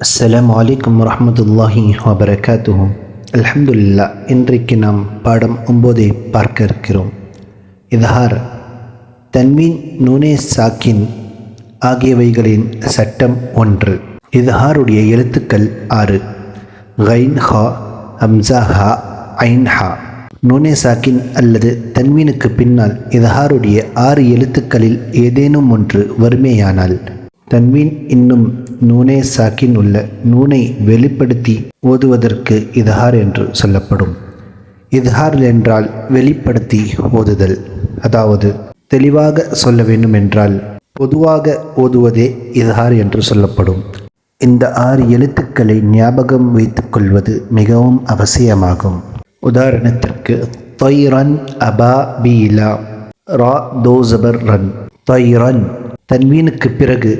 அஸ்ஸலாமு அலைக்கும் வரஹ்மத்துல்லாஹி வபரகாத்துஹு. அல்ஹம்துலில்லா. இன்றைக்கு நாம் பாடம் 9 பார்க்க இருக்கிறோம். இத்ஹார், தன்வீன், நூனே சாக்கின் ஆகியவைகளின் சட்டம் 1. இத்ஹாருடைய எழுத்துக்கள் 6: கைன், ஹா, ஹம்சா, ஹா, ஐன், ஹா. நூனே சாக்கின் அல்லது தன்வீனுக்கு பின்னால் இத்ஹாருடைய 6 எழுத்துக்களில் ஏதேனும் ஒன்று வறுமையானால் தன்வீன் இன்னும் நூனே சாக்கின் உள்ள நூனை வெளிப்படுத்தி ஓதுவதற்கு இத்ஹார் என்று சொல்லப்படும். இத்ஹார் என்றால் வெளிப்படுத்தி ஓதுதல், அதாவது தெளிவாக சொல்ல வேண்டும் என்றால் பொதுவாக ஓதுவதே இத்ஹார் என்று சொல்லப்படும். இந்த 6 எழுத்துக்களை ஞாபகம் வைத்துக் கொள்வது மிகவும் அவசியமாகும். உதாரணத்திற்கு தொய்ரன், அபா, பீலா, ரா, தோசபர், ரன். தொய்ரன் தன்வீனுக்கு பிறகு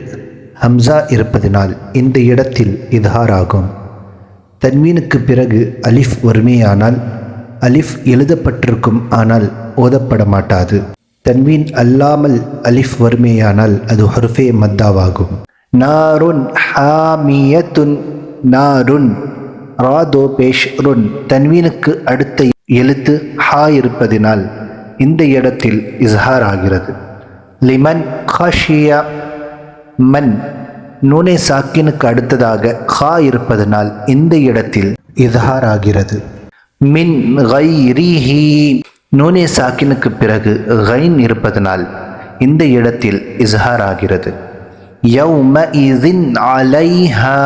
ஹம்சா இருப்பதினால் இந்த இடத்தில் இத்ஹார் ஆகும். தன்வீனுக்கு பிறகு அலிஃப் வறுமையானால் அலிஃப் எழுதப்பட்டிருக்கும், ஆனால் ஓதப்பட மாட்டாது. தன்வீன் அல்லாமல் அலிஃப் வறுமையானால் அது ஹர்ஃபே மத்தாவாகும். நாருன், ஹாமியத்துன், நாருன், ராதோ பேஷ் ருன். தன்வீனுக்கு அடுத்த எழுத்து ஹா இருப்பதினால் இந்த இடத்தில் இஸ்ஹார் ஆகிறது. லிமன், ஹஷியா, மன். நூனே சாக்கினுக்கு அடுத்ததாக ஹா இருப்பதனால் இந்த இடத்தில் இத்ஹார் ஆகிறது. மின் கைரிஹி. நூனே சாக்கினுக்கு பிறகு கைன் இருப்பதனால் இந்த இடத்தில் இஸ்ஹார் ஆகிறது. யௌமஇஸின் அலைஹா,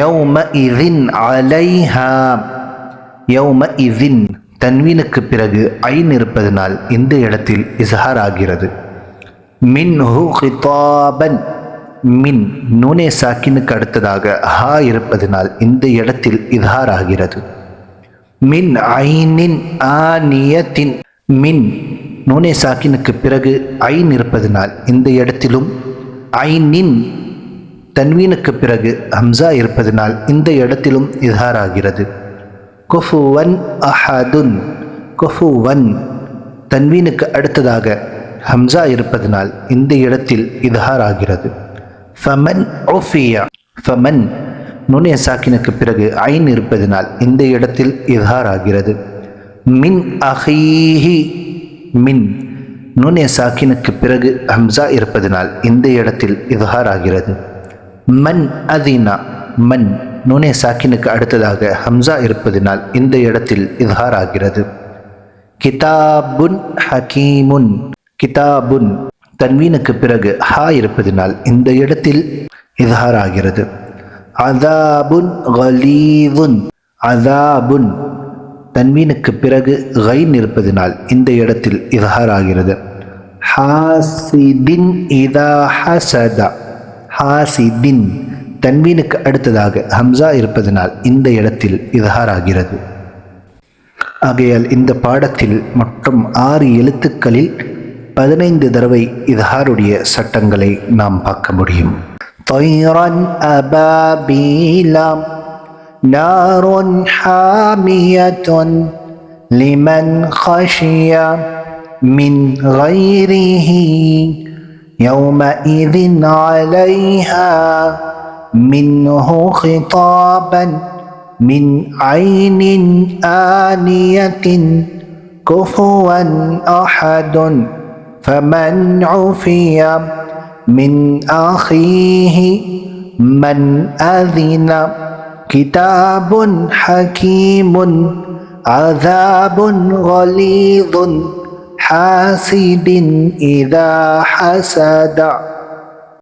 யௌமஇஸின் அலைஹா. யௌமஇஸின் தன்வீனுக்கு பிறகு ஐன் இருப்பதனால் இந்த இடத்தில் இஸ்ஹார் ஆகிறது. மின்ஹு கிதாபன். மின் நூனே சாக்கினுக்கு அடுத்ததாக ஹா இருப்பதனால் இந்த இடத்தில் இத்ஹார் ஆகிறது. மின் ஐனின் ஆனியத்தின். மின் நூனே சாக்கினுக்கு பிறகு ஐன் இருப்பதனால் இந்த இடத்திலும், ஐனின் தன்வீனுக்கு பிறகு ஹம்சா இருப்பதனால் இந்த இடத்திலும் இத்ஹார் ஆகிறது. குஃபுவன் அஹதுன். குஃபுவன் தன்வீனுக்கு அடுத்ததாக ஹம்சா இருப்பதனால் இந்த இடத்தில் இத்ஹார் ஆகிறது. ஃபமன் உஃபியா. ஃபமன் நூனே சாக்கினுக்கு பிறகு ஐன் இருப்பதனால் இந்த இடத்தில் இத்ஹார் ஆகிறது. மின் அஹீஹி. மின் நூனே சாக்கினுக்கு பிறகு ஹம்சா இருப்பதனால் இந்த இடத்தில் இத்ஹார் ஆகிறது. மன் அதினா. மன் நூனே சாக்கினுக்கு அடுத்ததாக ஹம்சா இருப்பதனால் இந்த இடத்தில் இத்ஹார் ஆகிறது. கிதாபுன் ஹகீமுன். கிதாபுன் தன்வீனுக்கு பிறகு ஹா இருப்பதனால் இந்த இடத்தில் இத்ஹார் ஆகிறது. அதாபுன் கலீதுன். அதாபுன் தன்வீனுக்கு பிறகு கைன் இருப்பதனால் இந்த இடத்தில் இத்ஹார் ஆகிறது. ஹாசிதின் இதா ஹசதா. ஹாசிதின் தன்வீனுக்கு அடுத்ததாக ஹம்சா இருப்பதனால் இந்த இடத்தில் இத்ஹார் ஆகிறது. ஆகையால் இந்த பாடத்தில் மொத்தம் 6 எழுத்துக்களில் 15 தடவை இத்ஹாருடைய சட்டங்களை நாம் பார்க்க முடியும். தொய்ரன் அபாபீலாம், நாருன் ஹாமியத்துன், லிமன் ஹஷியா, மின் கைரிஹி, யௌமஇஸின் அலைஹா, மின்ஹு கிதாபன், மின் ஐனின் ஆனியத்தின், குஃபுவன் அஹதுன், فمن عفي من أخيه من أذن, كتاب حكيم، عذاب غليظ، حاسد إذا حسد.